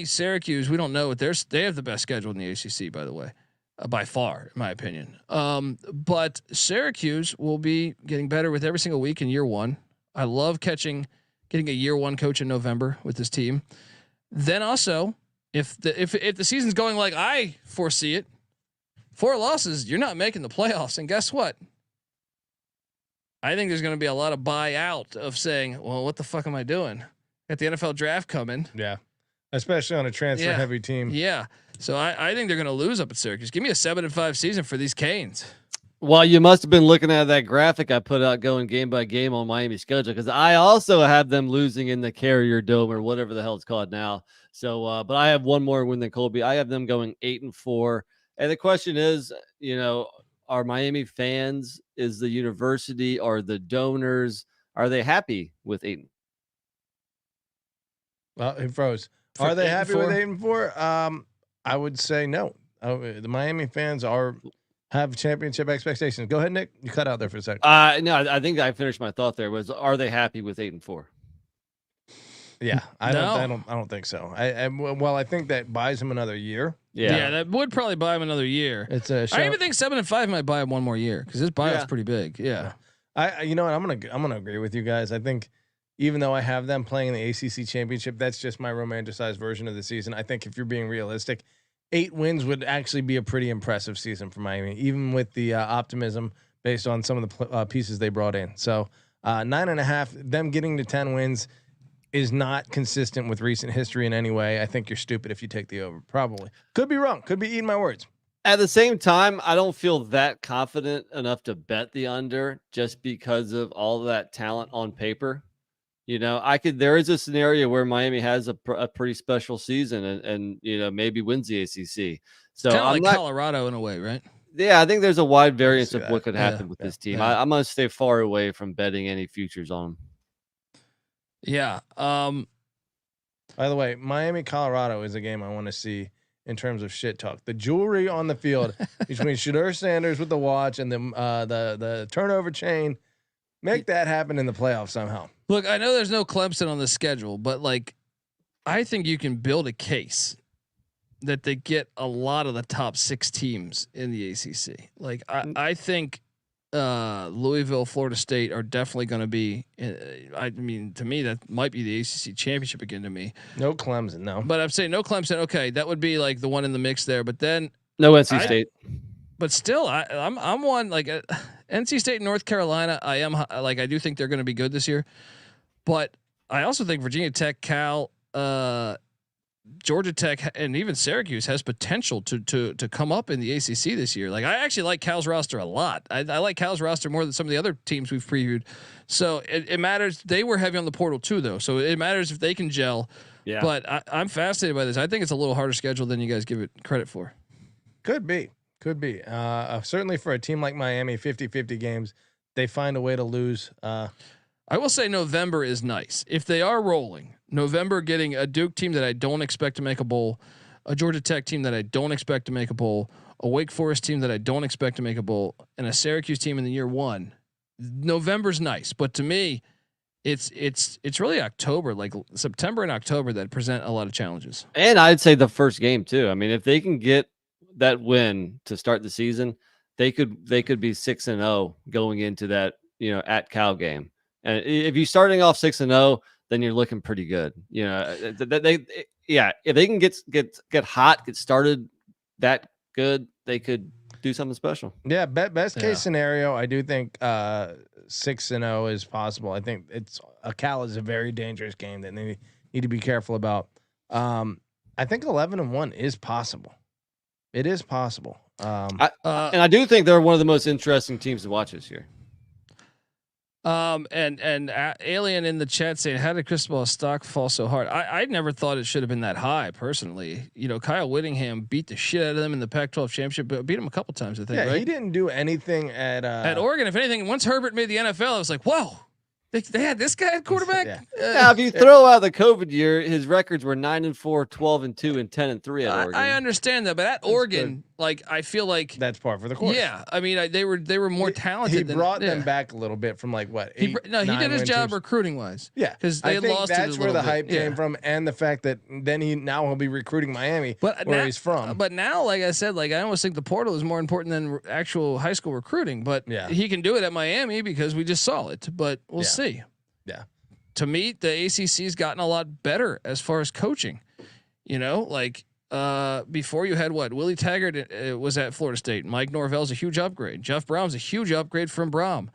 Syracuse, we don't know what they have the best schedule in the ACC, by the way. By far, in my opinion. But Syracuse will be getting better with every single week in year 1. I love getting a year 1 coach in November with this team. Then also, if the season's going like I foresee it, 4 losses, you're not making the playoffs. And guess what? I think there's going to be a lot of buyout of saying, well, what the fuck am I doing? Got the NFL draft coming. Yeah. Especially on a transfer heavy team. Yeah. So I think they're going to lose up at Syracuse. Give me a 7-5 season for these Canes. Well, you must have been looking at that graphic I put out going game by game on Miami's schedule, because I also have them losing in the Carrier Dome or whatever the hell it's called now. So, but I have one more win than Colby. I have them going 8-4. And the question is, are Miami fans, is the university, are the donors, are they happy with 8? Well, it froze. Are they happy with 8-4? I would say no. The Miami fans have championship expectations. Go ahead, Nick. You cut out there for a second. No, I think I finished my thought there. Was, are they happy with 8-4? Yeah, I don't think so. I think that buys him another year. Yeah, that would probably buy him another year. I even think 7-5 might buy him one more year because his buyout's pretty big. Yeah. You know what? I'm gonna agree with you guys. I think even though I have them playing in the ACC championship, that's just my romanticized version of the season. I think if you're being realistic, 8 wins would actually be a pretty impressive season for Miami, even with the optimism based on some of the pieces they brought in. So 9.5, them getting to 10 wins is not consistent with recent history in any way. I think you're stupid if you take the over. Probably. Could be wrong. Could be eating my words. At the same time, I don't feel that confident enough to bet the under just because of all of that talent on paper. There is a scenario where Miami has a pretty special season and maybe wins the ACC. So kind of like Colorado in a way, right? Yeah, I think there's a wide variance of what could happen with this team. Yeah. I'm going to stay far away from betting any futures on them. Yeah. By the way, Miami, Colorado is a game I want to see in terms of shit talk. The jewelry on the field between Shedeur Sanders with the watch and the turnover chain, make that happen in the playoffs somehow. Look, I know there's no Clemson on the schedule, but like, I think you can build a case that they get a lot of the top 6 teams in the ACC. Like, I think Louisville, Florida State are definitely going to be. I mean, to me, that might be the ACC championship again. To me, no Clemson, no. But I'm saying no Clemson. Okay, that would be like the one in the mix there. But then no NC State. But still, I'm one like NC State and North Carolina. I do think they're going to be good this year. But I also think Virginia Tech, Cal, Georgia Tech, and even Syracuse has potential to come up in the ACC this year. Like, I actually like Cal's roster a lot. I like Cal's roster more than some of the other teams we've previewed. So it matters. They were heavy on the portal too, though. So it matters if they can gel. Yeah. But I'm fascinated by this. I think it's a little harder schedule than you guys give it credit for. Could be. Certainly for a team like Miami, 50-50 games, they find a way to lose. I will say November is nice. If they are rolling, November getting a Duke team that I don't expect to make a bowl, a Georgia Tech team that I don't expect to make a bowl, a Wake Forest team that I don't expect to make a bowl, and a Syracuse team in the year 1. November's nice, but to me, it's really October, like September and October, that present a lot of challenges. And I'd say the first game too. I mean, if they can get that win to start the season, they could be 6-0 going into that, at Cal game. And if you're starting off 6-0, then you're looking pretty good. If they can get hot, get started that good, they could do something special. Yeah, best case scenario, I do think 6-0 is possible. I think Cal is a very dangerous game that they need to be careful about. I think 11-1 is possible. It is possible. And I do think they're one of the most interesting teams to watch this year. Alien in the chat saying, how did Cristobal's stock fall so hard? I never thought it should have been that high personally. Kyle Whittingham beat the shit out of them in the Pac-12 championship, but beat him a couple times, I think. Yeah, right? He didn't do anything at Oregon. If anything, once Herbert made the NFL, I was like, whoa, they had this guy at quarterback. Now, if you throw out the COVID year, his records were 9-4, 12-2, and 10-3 at Oregon. I understand that, but at Oregon, like, I feel like that's par for the course. Yeah, I mean, they were more talented. He brought them back a little bit from like what? He did his job recruiting wise. Yeah, because they had lost. That's where the hype came from, and the fact that then he'll be recruiting Miami, where he's from. But now, like I said, I almost think the portal is more important than actual high school recruiting. But he can do it at Miami because we just saw it. But we'll see. Yeah. To me, the ACC's gotten a lot better as far as coaching. Before you had Willie Taggart was at Florida State. Mike Norvell's a huge upgrade. Jeff Brown's a huge upgrade from Brom.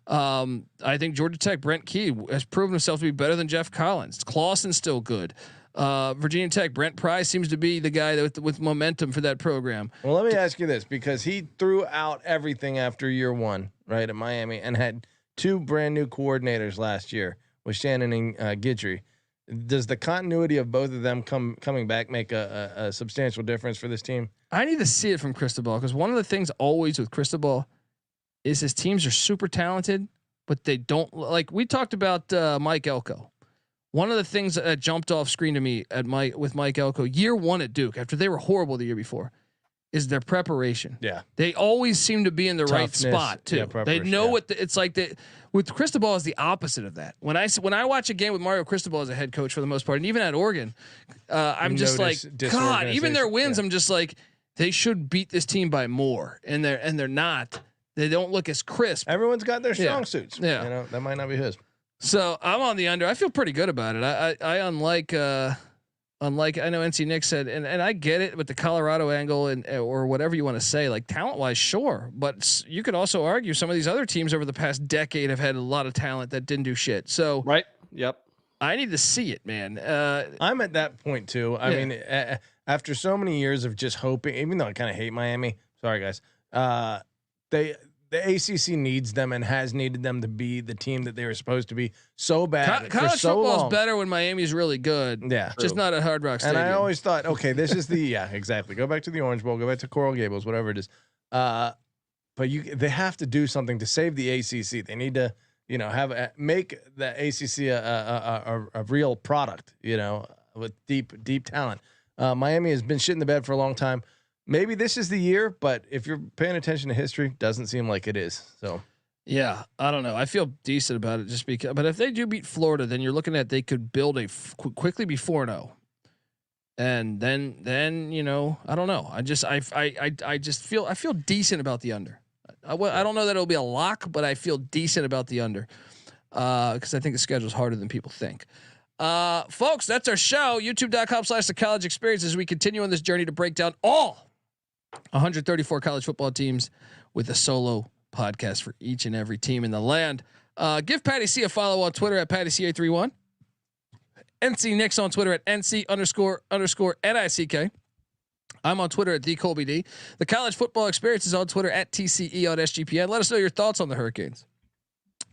I think Georgia Tech, Brent Key has proven himself to be better than Jeff Collins. Clawson's still good. Virginia Tech, Brent Pry seems to be the guy with momentum for that program. Well, let me ask you this, because he threw out everything after year 1, right, at Miami, and had 2 brand new coordinators last year with Shannon and Guidry. Does the continuity of both of them coming back make a substantial difference for this team? I need to see it from Cristobal, because one of the things always with Cristobal is his teams are super talented, but they don't, like we talked about Mike Elko. One of the things that jumped off screen to me with Mike Elko year 1 at Duke, after they were horrible the year before, is their preparation. Yeah. They always seem to be in the right spot too. Yeah, they know what it's like. With Cristobal is the opposite of that. When I watch a game with Mario Cristobal as a head coach for the most part, and even at Oregon, I'm just like, God, even their wins, I'm just like, they should beat this team by more. And they're not. They don't look as crisp. Everyone's got their strong suits. Yeah. That might not be his. So I'm on the under. I feel pretty good about it. I unlike I know NC Nick said, and I get it with the Colorado angle or whatever you want to say, like talent wise, sure. But you could also argue some of these other teams over the past decade have had a lot of talent that didn't do shit. So right. Yep. I need to see it, man. I'm at that point too. I mean, after so many years of just hoping, even though I kind of hate Miami, sorry guys, the ACC needs them and has needed them to be the team that they were supposed to be so bad. College football is better when Miami's really good. Yeah, just not at Hard Rock Stadium. And I always thought, okay, this is the exactly. Go back to the Orange Bowl. Go back to Coral Gables, whatever it is. But they have to do something to save the ACC. They need to make the ACC a real product. With deep talent. Miami has been shit in the bed for a long time. Maybe this is the year, but if you're paying attention to history, doesn't seem like it is. So. Yeah, I don't know. I feel decent about it just because. But if they do beat Florida, then you're looking at they could build quickly be 4-0, and then I don't know. I just feel decent about the under. I don't know that it'll be a lock, but I feel decent about the under because I think the schedule is harder than people think. Folks, that's our show. YouTube.com/The College Experience as we continue on this journey to break down all 134 college football teams with a solo podcast for each and every team in the land. Give Patty C a follow on Twitter at PattyCA31. NC Nick's on Twitter at NC__NICK. I'm on Twitter at JaColby. The College Football Experience is on Twitter at TCE on SGPN. Let us know your thoughts on the Hurricanes.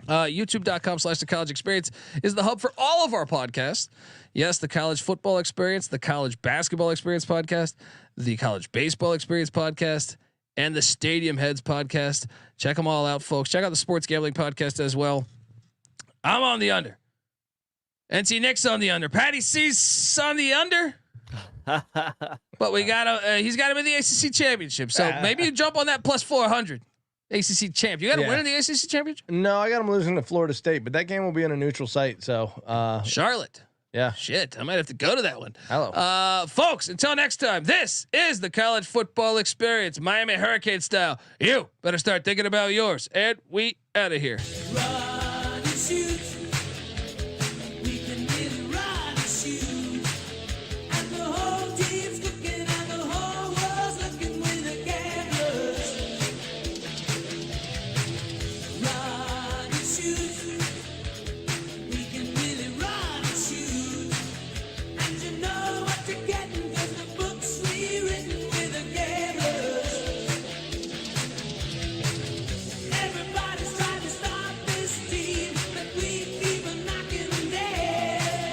YouTube.com/The College Experience is the hub for all of our podcasts. Yes, the College Football Experience, the College Basketball Experience podcast, the College Baseball Experience podcast, and the Stadium Heads podcast. Check them all out, folks. Check out the Sports Gambling podcast as well. I'm on the under. NC Nick's on the under. Patty C's on the under. But we got he's got him in the ACC championship. So maybe you jump on that plus 400 ACC champ. You got to win in the ACC championship. No, I got him losing to Florida State, but that game will be in a neutral site. So Charlotte. Yeah. Shit. I might have to go to that one. Hello. Folks, until next time, this is the College Football Experience, Miami Hurricane style. You better start thinking about yours. And we out of here.